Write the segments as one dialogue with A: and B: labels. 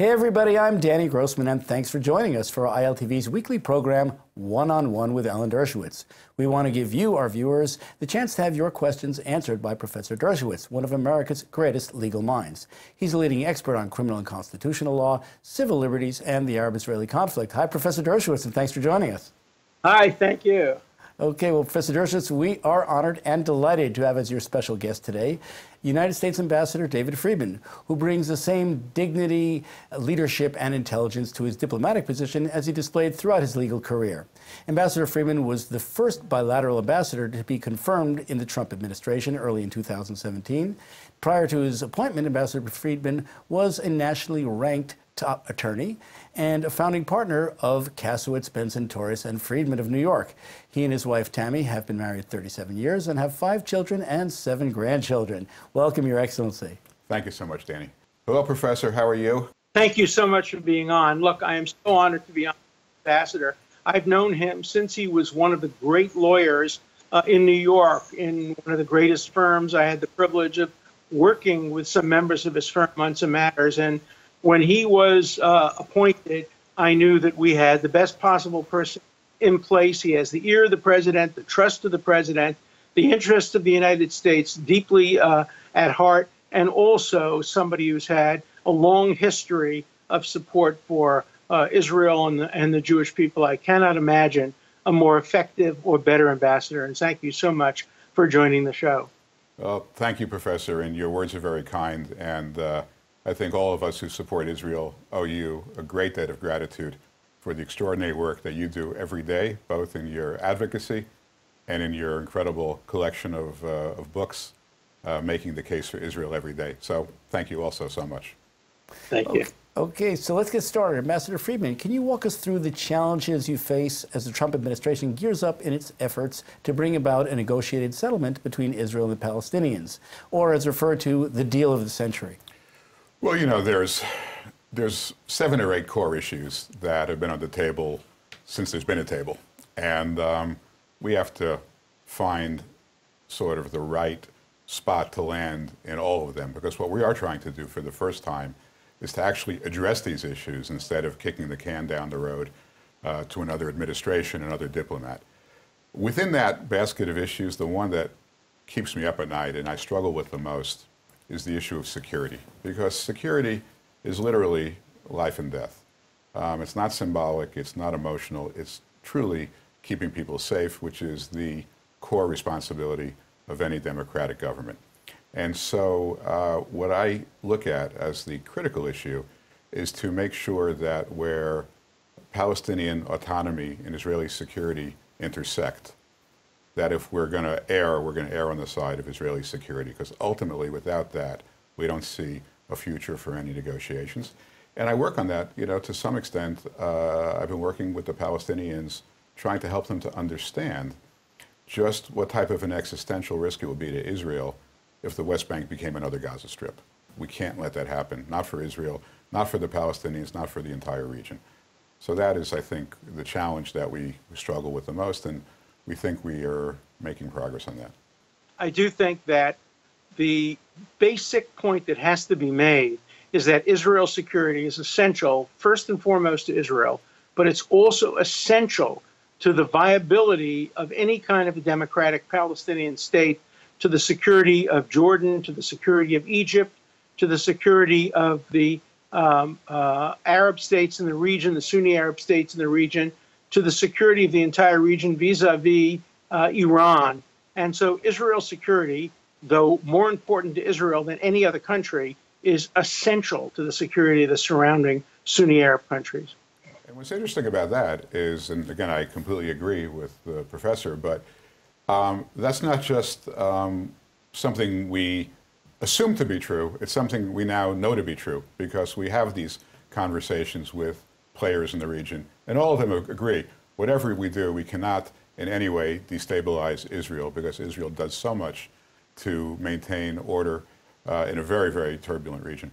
A: Hey everybody, I'm Danny Grossman, and thanks for joining us for ILTV's weekly program, One-on-One with Alan Dershowitz. We want to give you, our viewers, the chance to have your questions answered by Professor Dershowitz, one of America's greatest legal minds. He's a leading expert on criminal and constitutional law, civil liberties, and the Arab-Israeli conflict. Hi, Professor Dershowitz, and thanks for joining us.
B: Hi, thank you.
A: Okay, well, Professor Dershowitz, we are honored and delighted to have as your special guest today United States Ambassador David Friedman, who brings the same dignity, leadership, and intelligence to his diplomatic position as he displayed throughout his legal career. Ambassador Friedman was the first bilateral ambassador to be confirmed in the Trump administration early in 2017. Prior to his appointment, Ambassador Friedman was a nationally ranked top attorney and a founding partner of Kasowitz, Benson, Torres, and Friedman of New York. He and his wife, Tammy, have been married 37 years and have 5 children and 7 grandchildren. Welcome, Your Excellency.
C: Thank you so much, Danny. Hello, Professor. How are you?
B: Thank you so much for being on. Look, I am so honored to be on Ambassador. I've known him since he was one of the great lawyers in New York, in one of the greatest firms. I had the privilege of working with some members of his firm on some matters, and when he was appointed, I knew that we had the best possible person in place. He has the ear of the president, the trust of the president, the interest of the United States deeply at heart, and also somebody who's had a long history of support for Israel and the Jewish people. I cannot imagine a more effective or better ambassador. And thank you so much for joining the show.
C: Well, thank you, Professor, and your words are very kind. And I think all of us who support Israel owe you a great debt of gratitude for the extraordinary work that you do every day, both in your advocacy and in your incredible collection of books making the case for Israel every day. So thank you also so much.
B: Thank you.
A: Okay, so let's get started. Ambassador Friedman, can you walk us through the challenges you face as the Trump administration gears up in its efforts to bring about a negotiated settlement between Israel and the Palestinians, or as referred to, the deal of the century?
C: Well, you know, there's 7 or 8 core issues that have been on the table since there's been a table. And we have to find sort of the right spot to land in all of them, because what we are trying to do for the first time is to actually address these issues instead of kicking the can down the road to another administration, another diplomat. Within that basket of issues, the one that keeps me up at night and I struggle with the most is the issue of security, because security is literally life and death. It's not symbolic, it's not emotional, it's truly keeping people safe, which is the core responsibility of any democratic government. And so what I look at as the critical issue is to make sure that where Palestinian autonomy and Israeli security intersect, that if we're going to err, we're going to err on the side of Israeli security, because ultimately without that, we don't see a future for any negotiations. And I work on that, you know, to some extent. I've been working with the Palestinians, trying to help them to understand just what type of an existential risk it would be to Israel if the West Bank became another Gaza Strip. We can't let that happen, not for Israel, not for the Palestinians, not for the entire region. So that is, I think, the challenge that we struggle with the most, and we think we are making progress on that.
B: I do think that the basic point that has to be made is that Israel's security is essential, first and foremost, to Israel, but it's also essential to the viability of any kind of a democratic Palestinian state, to the security of Jordan, to the security of Egypt, to the security of the Arab states in the region, the Sunni Arab states in the region, to the security of the entire region vis-a-vis Iran. And so Israel's security, though more important to Israel than any other country, is essential to the security of the surrounding Sunni Arab countries.
C: And what's interesting about that is, and again, I completely agree with the professor, but that's not just something we assume to be true. It's something we now know to be true, because we have these conversations with players in the region, and all of them agree, whatever we do, we cannot in any way destabilize Israel, because Israel does so much to maintain order in a very, very turbulent region.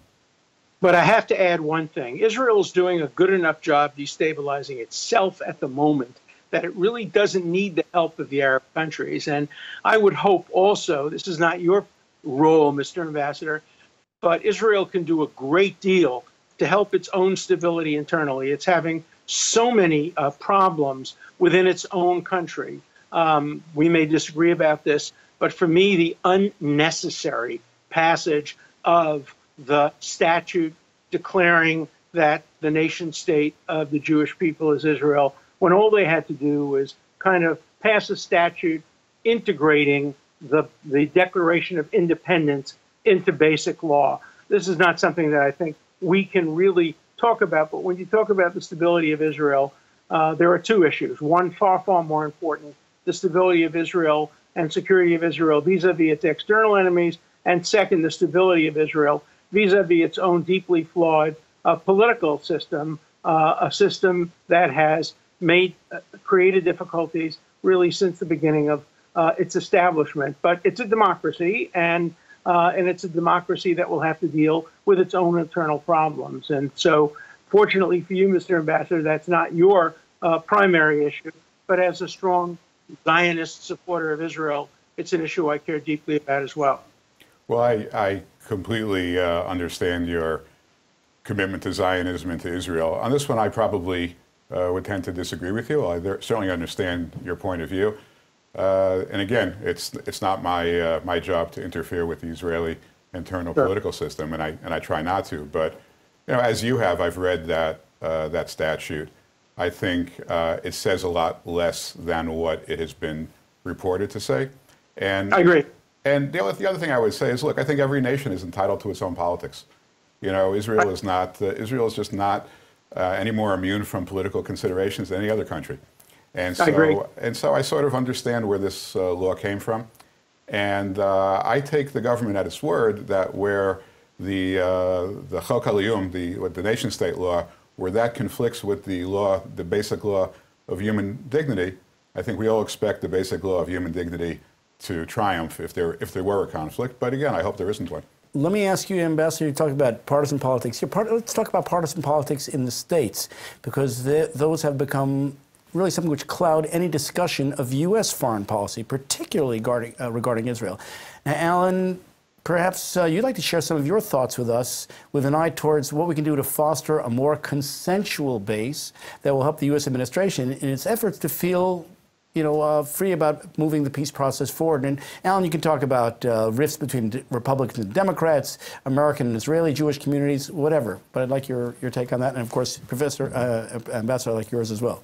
B: But I have to add one thing. Israel is doing a good enough job destabilizing itself at the moment that it really doesn't need the help of the Arab countries. And I would hope also, this is not your role, Mr. Ambassador, but Israel can do a great deal to help its own stability internally. It's having so many problems within its own country. We may disagree about this, but for me, the unnecessary passage of the statute declaring that the nation state of the Jewish people is Israel, when all they had to do was kind of pass a statute integrating the Declaration of Independence into basic law. This is not something that I think we can really talk about, but when you talk about the stability of Israel, there are two issues. One, far, far more important, the stability of Israel and security of Israel vis-a-vis its external enemies, and second, the stability of Israel vis-a-vis its own deeply flawed political system, a system that has created difficulties really since the beginning of its establishment. But it's a democracy, and it's a democracy that will have to deal with its own internal problems. And so, fortunately for you, Mr. Ambassador, that's not your primary issue, but as a strong Zionist supporter of Israel, it's an issue I care deeply about as well.
C: Well, I completely understand your commitment to Zionism and to Israel. On this one, I probably would tend to disagree with you. I certainly understand your point of view. And again, it's not my job to interfere with the Israeli internal political system, and I try not to. But as you have, I've read that statute. I think it says a lot less than what it has been reported to say. And
B: I agree.
C: And the other thing I would say is, look, I think every nation is entitled to its own politics. Israel is not. Israel is just not any more immune from political considerations than any other country. And so,
B: I agree.
C: And so I sort of understand where this law came from. And I take the government at its word that where the Chok HaLaum, the nation-state law, where that conflicts with the law, the basic law of human dignity, I think we all expect the basic law of human dignity to triumph if there were a conflict. But again, I hope there isn't one.
A: Let me ask you, Ambassador, you talk about partisan politics. Let's talk about partisan politics in the States, because those have become really something which cloud any discussion of U.S. foreign policy, particularly regarding Israel. Now, Alan, perhaps you'd like to share some of your thoughts with us with an eye towards what we can do to foster a more consensual base that will help the U.S. administration in its efforts to feel free about moving the peace process forward. And Alan, you can talk about rifts between Republicans and Democrats, American and Israeli Jewish communities, whatever. But I'd like your take on that. And of course, Ambassador, I'd like yours as well.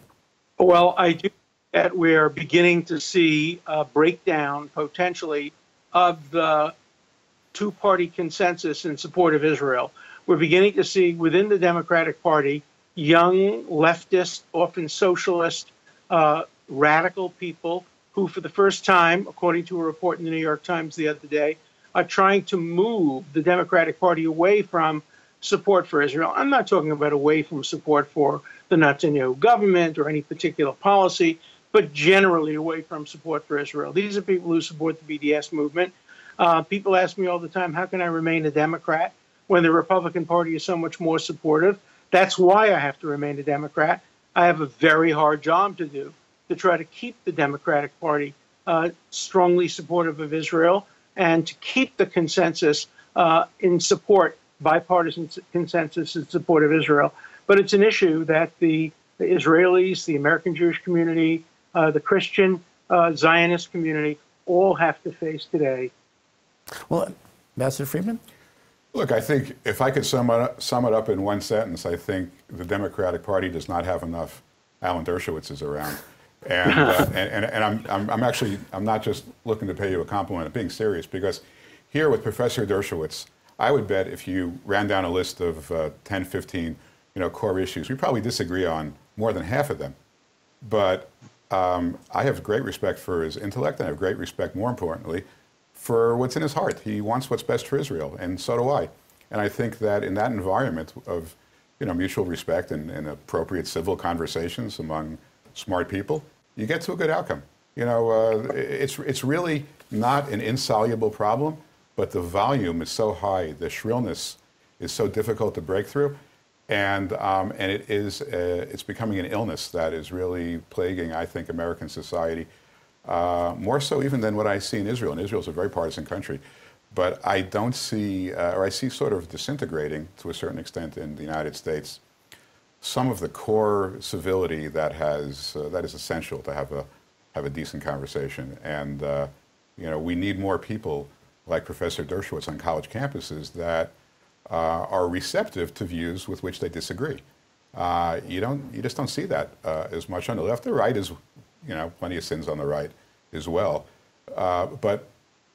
B: Well, I do think that we're beginning to see a breakdown, potentially, of the two-party consensus in support of Israel. We're beginning to see within the Democratic Party young, leftist, often socialist, radical people who, for the first time, according to a report in the New York Times the other day, are trying to move the Democratic Party away from support for Israel. I'm not talking about away from support for the Netanyahu government or any particular policy, but generally away from support for Israel. These are people who support the BDS movement. People ask me all the time, how can I remain a Democrat when the Republican Party is so much more supportive? That's why I have to remain a Democrat. I have a very hard job to do, to try to keep the Democratic Party strongly supportive of Israel and to keep the consensus in support, bipartisan consensus in support of Israel. But it's an issue that the Israelis, the American Jewish community, the Christian Zionist community all have to face today.
A: Well, Ambassador Friedman?
C: Look, I think if I could sum it up in one sentence, I think the Democratic Party does not have enough Alan Dershowitzes around. And I'm not just looking to pay you a compliment, I'm being serious, because here with Professor Dershowitz, I would bet if you ran down a list of 10, 15, core issues, we probably disagree on more than half of them. But I have great respect for his intellect, and I have great respect, more importantly, for what's in his heart. He wants what's best for Israel, and so do I. And I think that in that environment of mutual respect and appropriate civil conversations among smart people, you get to a good outcome. It's really not an insoluble problem, but the volume is so high, the shrillness is so difficult to break through, and it's becoming an illness that is really plaguing, I think, American society, more so even than what I see in Israel. And Israel is a very partisan country. But I don't see, or I see sort of disintegrating to a certain extent in the United States, some of the core civility that is essential to have a decent conversation. And we need more people like Professor Dershowitz on college campuses that are receptive to views with which they disagree. You just don't see that as much on the left. The right is, plenty of sins on the right as well. But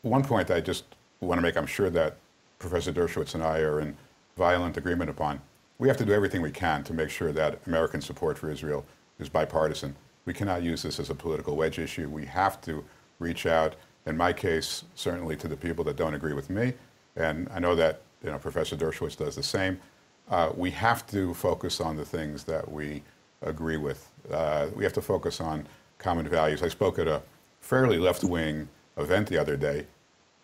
C: one point I just want to make, I'm sure that Professor Dershowitz and I are in violent agreement upon. We have to do everything we can to make sure that American support for Israel is bipartisan. We cannot use this as a political wedge issue. We have to reach out, in my case, certainly to the people that don't agree with me. And I know that Professor Dershowitz does the same. We have to focus on the things that we agree with. We have to focus on common values. I spoke at a fairly left-wing event the other day,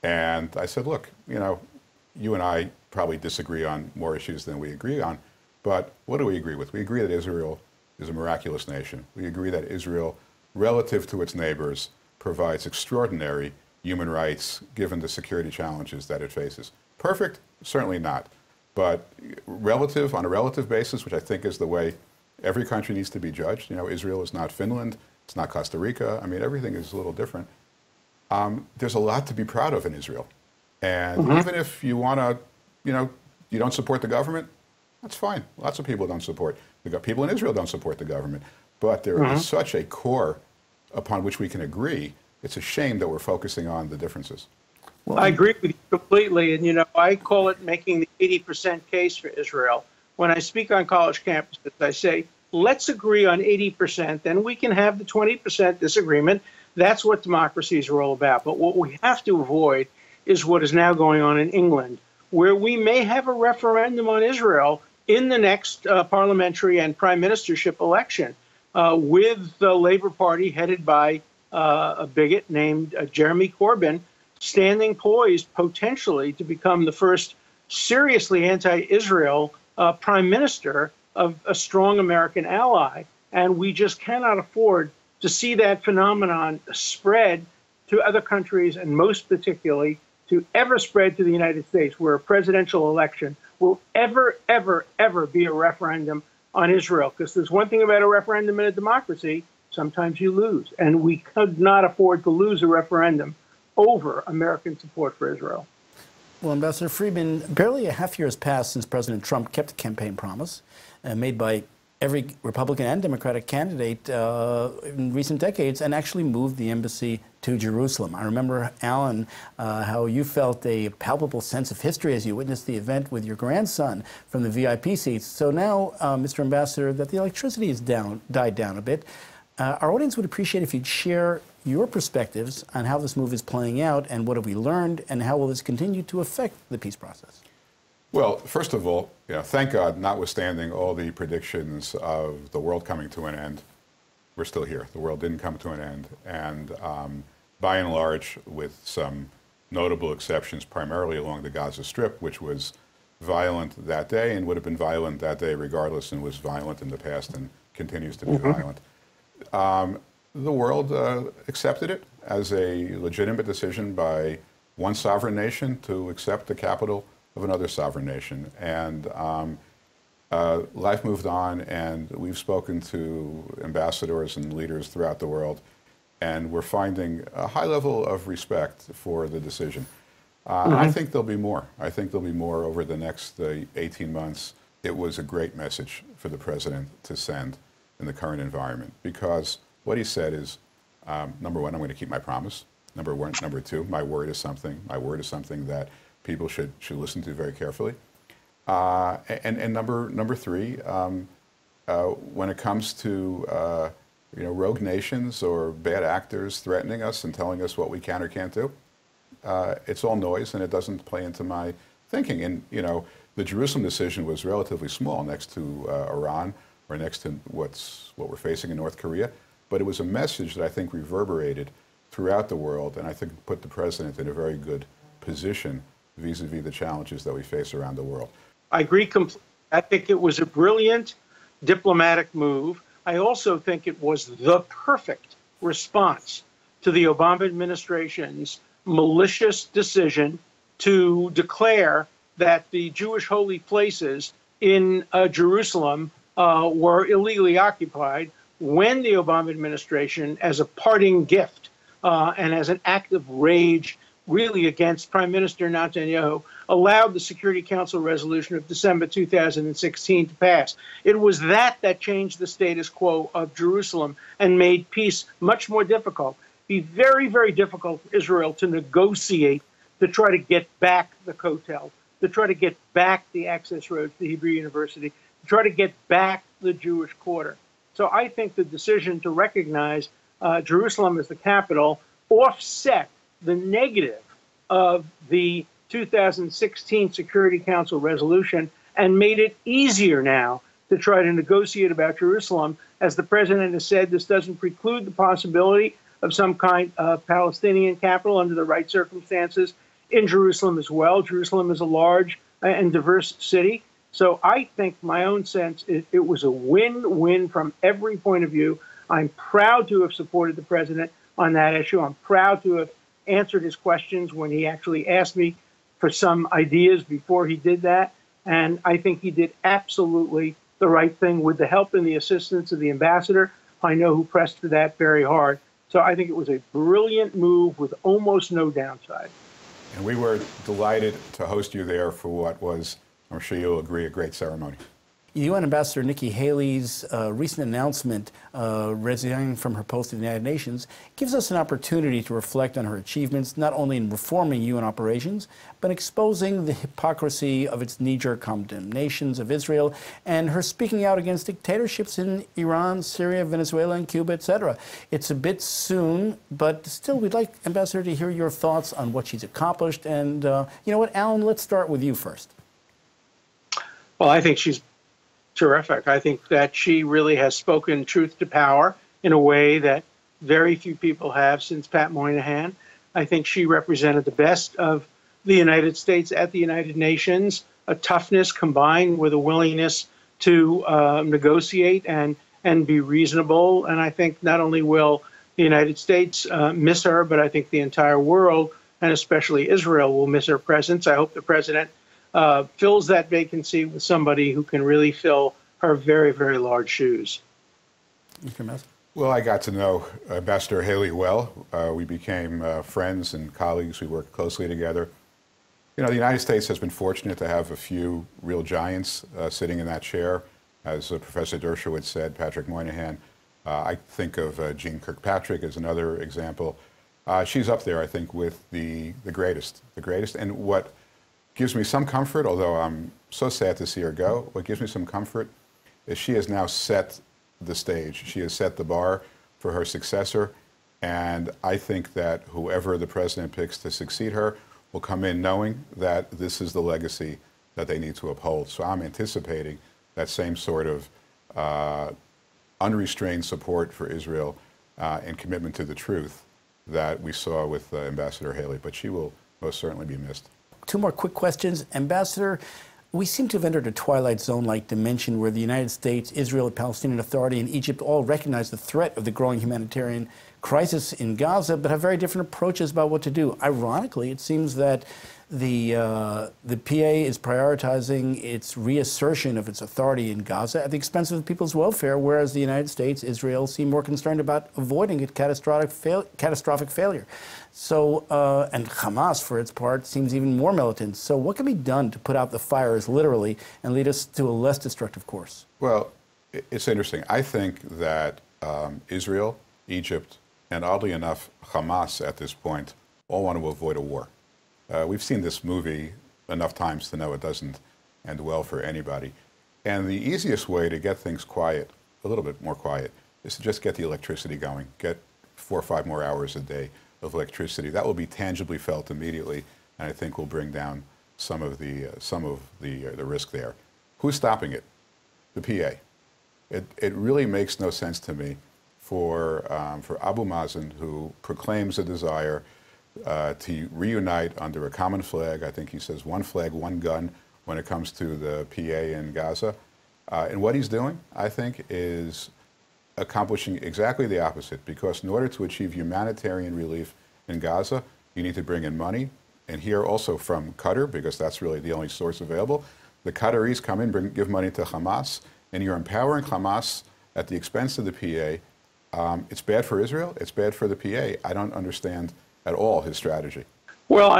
C: and I said, look, you and I probably disagree on more issues than we agree on, but what do we agree with? We agree that Israel is a miraculous nation. We agree that Israel, relative to its neighbors, provides extraordinary human rights given the security challenges that it faces. Perfect? Certainly not. But on a relative basis, which I think is the way every country needs to be judged. Israel is not Finland. It's not Costa Rica. I mean, everything is a little different. There's a lot to be proud of in Israel. And even if you want to, you don't support the government, that's fine. Lots of people don't support. People in Israel don't support the government. But there is such a core upon which we can agree. It's a shame that we're focusing on the differences.
B: Well, I agree with you completely. And, I call it making the 80% case for Israel. When I speak on college campuses, I say, let's agree on 80%, then we can have the 20% disagreement. That's what democracies are all about. But what we have to avoid is what is now going on in England, where we may have a referendum on Israel in the next parliamentary and prime ministership election with the Labour Party headed by a bigot named Jeremy Corbyn, standing poised potentially to become the first seriously anti-Israel prime minister of a strong American ally. And we just cannot afford to see that phenomenon spread to other countries, and most particularly to ever spread to the United States, where a presidential election will ever be a referendum on Israel. Because there's one thing about a referendum in a democracy, sometimes you lose. And we could not afford to lose a referendum over American support for Israel.
A: Well, Ambassador Friedman, barely a half year has passed since President Trump kept a campaign promise made by every Republican and Democratic candidate in recent decades and actually moved the embassy to Jerusalem. I remember, Alan, how you felt a palpable sense of history as you witnessed the event with your grandson from the VIP seats. So now, Mr. Ambassador, that the electricity has died down a bit, our audience would appreciate if you'd share your perspectives on how this move is playing out and what have we learned and how will this continue to affect the peace process.
C: Well, first of all, thank God, notwithstanding all the predictions of the world coming to an end, we're still here. The world didn't come to an end. And by and large, with some notable exceptions, primarily along the Gaza Strip, which was violent that day and would have been violent that day regardless, and was violent in the past and continues to be violent. The world accepted it as a legitimate decision by one sovereign nation to accept the capital of another sovereign nation. And life moved on, and we've spoken to ambassadors and leaders throughout the world, and we're finding a high level of respect for the decision. I think there'll be more. I think there'll be more over the next 18 months. It was a great message for the president to send in the current environment, because what he said is, number one, I'm going to keep my promise. Number two, my word is something that people should listen to very carefully. And number three, when it comes to rogue nations or bad actors threatening us and telling us what we can or can't do, it's all noise and it doesn't play into my thinking. And the Jerusalem decision was relatively small next to Iran or next to what we're facing in North Korea, but it was a message that I think reverberated throughout the world, and I think put the president in a very good position vis-a-vis the challenges that we face around the world.
B: I agree completely. I think it was a brilliant diplomatic move. I also think it was the perfect response to the Obama administration's malicious decision to declare that the Jewish holy places in Jerusalem were illegally occupied when the Obama administration, as a parting gift and as an act of rage, really against Prime Minister Netanyahu, allowed the Security Council resolution of December 2016 to pass. It was that changed the status quo of Jerusalem and made peace much more difficult. It'd be very, very difficult for Israel to negotiate to try to get back the Kotel, to try to get back the access roads to Hebrew University, to try to get back the Jewish quarter. So I think the decision to recognize Jerusalem as the capital offset the negative of the 2016 Security Council resolution and made it easier now to try to negotiate about Jerusalem. As the president has said, this doesn't preclude the possibility of some kind of Palestinian capital under the right circumstances in Jerusalem as well. Jerusalem is a large and diverse city. So I think my own sense, it was a win-win from every point of view. I'm proud to have supported the president on that issue. I'm proud to have answered his questions when he actually asked me for some ideas before he did that. And I think he did absolutely the right thing with the help and the assistance of the ambassador. I know who pressed for that very hard. So I think it was a brilliant move with almost no downside.
C: And we were delighted to host you there for what was, I'm sure you'll agree, a great ceremony.
A: UN Ambassador Nikki Haley's recent announcement resigning from her post at the United Nations gives us an opportunity to reflect on her achievements, not only in reforming UN operations, but exposing the hypocrisy of its knee-jerk condemnations of Israel and her speaking out against dictatorships in Iran, Syria, Venezuela, and Cuba, etc. It's a bit soon, but still we'd like, Ambassador, to hear your thoughts on what she's accomplished. And you know what, Alan, let's start with you first.
B: Well, I think she's terrific. I think that she really has spoken truth to power in a way that very few people have since Pat Moynihan. I think she represented the best of the United States at the United Nations, a toughness combined with a willingness to negotiate and be reasonable. And I think not only will the United States miss her, but I think the entire world, and especially Israel, will miss her presence. I hope the president fills that vacancy with somebody who can really fill her very, very large shoes.
C: Well, I got to know Ambassador Haley well. We became friends and colleagues. We worked closely together. You know, the United States has been fortunate to have a few real giants sitting in that chair. As Professor Dershowitz said, Patrick Moynihan. I think of Jean Kirkpatrick as another example. She's up there, I think, with the greatest. And what gives me some comfort, although I'm so sad to see her go, what gives me some comfort is she has now set the stage. She has set the bar for her successor, and I think that whoever the president picks to succeed her will come in knowing that this is the legacy that they need to uphold. So I'm anticipating that same sort of unrestrained support for Israel and commitment to the truth that we saw with Ambassador Haley, but she will most certainly be missed.
A: Two more quick questions. Ambassador, we seem to have entered a Twilight Zone-like dimension where the United States, Israel, the Palestinian Authority, and Egypt all recognize the threat of the growing humanitarian crisis in Gaza, but have very different approaches about what to do. Ironically, it seems that the PA is prioritizing its reassertion of its authority in Gaza at the expense of the people's welfare, whereas the United States, Israel, seem more concerned about avoiding a catastrophic failure. So, and Hamas, for its part, seems even more militant. So what can be done to put out the fires, literally, and lead us to a less destructive course?
C: Well, it's interesting. I think that Israel, Egypt, and oddly enough, Hamas at this point all want to avoid a war. We've seen this movie enough times to know it doesn't end well for anybody. And the easiest way to get things quiet, a little bit more quiet, is to just get the electricity going, get 4 or 5 more hours a day of electricity. That will be tangibly felt immediately, and I think will bring down some of the risk there. Who's stopping it? The PA. It really makes no sense to me for Abu Mazen, who proclaims a desire to reunite under a common flag. I think he says one flag, one gun when it comes to the PA in Gaza. And what he's doing, I think, is accomplishing exactly the opposite, because in order to achieve humanitarian relief in Gaza, you need to bring in money, and hear also from Qatar, because that's really the only source available. The Qataris come in, give money to Hamas, and you're empowering Hamas at the expense of the PA. It's bad for Israel. It's bad for the PA. I don't understand at all his strategy.
B: Well,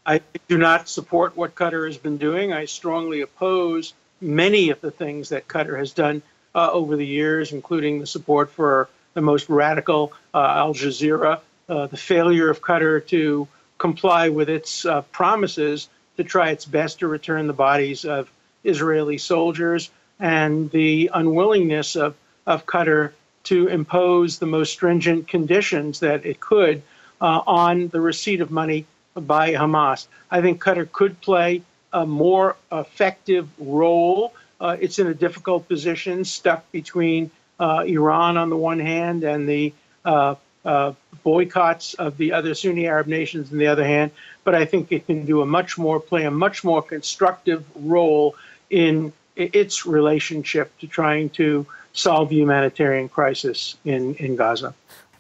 B: I do not support what Qatar has been doing. I strongly oppose many of the things that Qatar has done over the years, including the support for the most radical Al Jazeera, the failure of Qatar to comply with its promises to try its best to return the bodies of Israeli soldiers, and the unwillingness of Qatar to impose the most stringent conditions that it could on the receipt of money by Hamas. I think Qatar could play a more effective role. It's in a difficult position, stuck between Iran on the one hand and the boycotts of the other Sunni Arab nations on the other hand. But I think it can do play a much more constructive role in its relationship to trying to solve the humanitarian crisis in Gaza.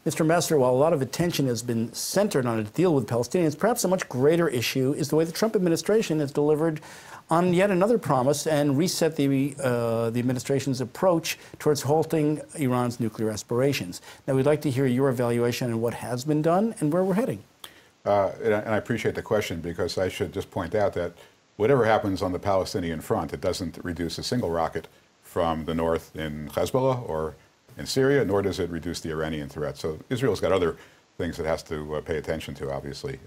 A: Mr. Ambassador, while a lot of attention has been centered on a deal with Palestinians, perhaps a much greater issue is the way the Trump administration has delivered on yet another promise and reset the administration's approach towards halting Iran's nuclear aspirations. Now, we'd like to hear your evaluation on what has been done and where we're heading.
C: And I appreciate the question, because I should just point out that whatever happens on the Palestinian front, it doesn't reduce a single rocket from the north in Hezbollah or in Syria, nor does it reduce the Iranian threat. So Israel's got other things it has to pay attention to, obviously,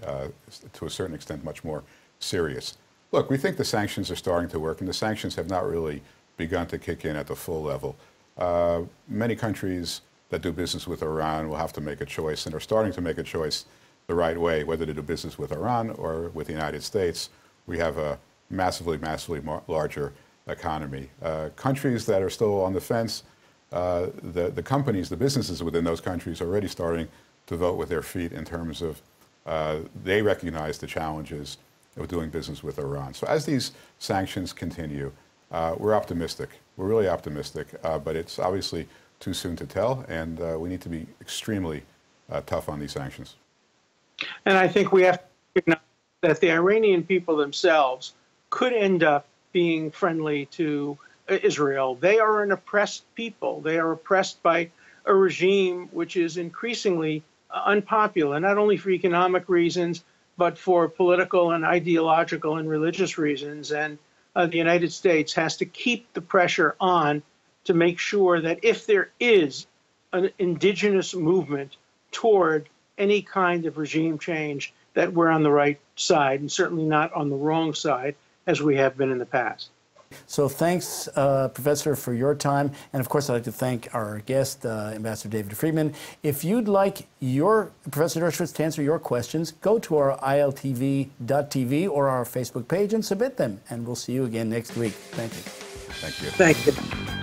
C: to a certain extent much more serious. Look, we think the sanctions are starting to work, and the sanctions have not really begun to kick in at the full level. Many countries that do business with Iran will have to make a choice, and are starting to make a choice the right way, whether to do business with Iran or with the United States. We have a massively larger economy. Countries that are still on the fence, the companies, the businesses within those countries are already starting to vote with their feet in terms of they recognize the challenges of doing business with Iran. So as these sanctions continue, we're optimistic. We're really optimistic, but it's obviously too soon to tell, and we need to be extremely tough on these sanctions.
B: And I think we have to acknowledge that the Iranian people themselves could end up being friendly to Israel. They are an oppressed people. They are oppressed by a regime which is increasingly unpopular, not only for economic reasons, but for political and ideological and religious reasons. And the United States has to keep the pressure on to make sure that if there is an indigenous movement toward any kind of regime change, that we're on the right side and certainly not on the wrong side, as we have been in the past.
A: So thanks, Professor, for your time. And of course, I'd like to thank our guest, Ambassador David Friedman. If you'd like Professor Dershowitz to answer your questions, go to our iltv.tv or our Facebook page and submit them. And we'll see you again next week. Thank you.
C: Thank you.
B: Thank you.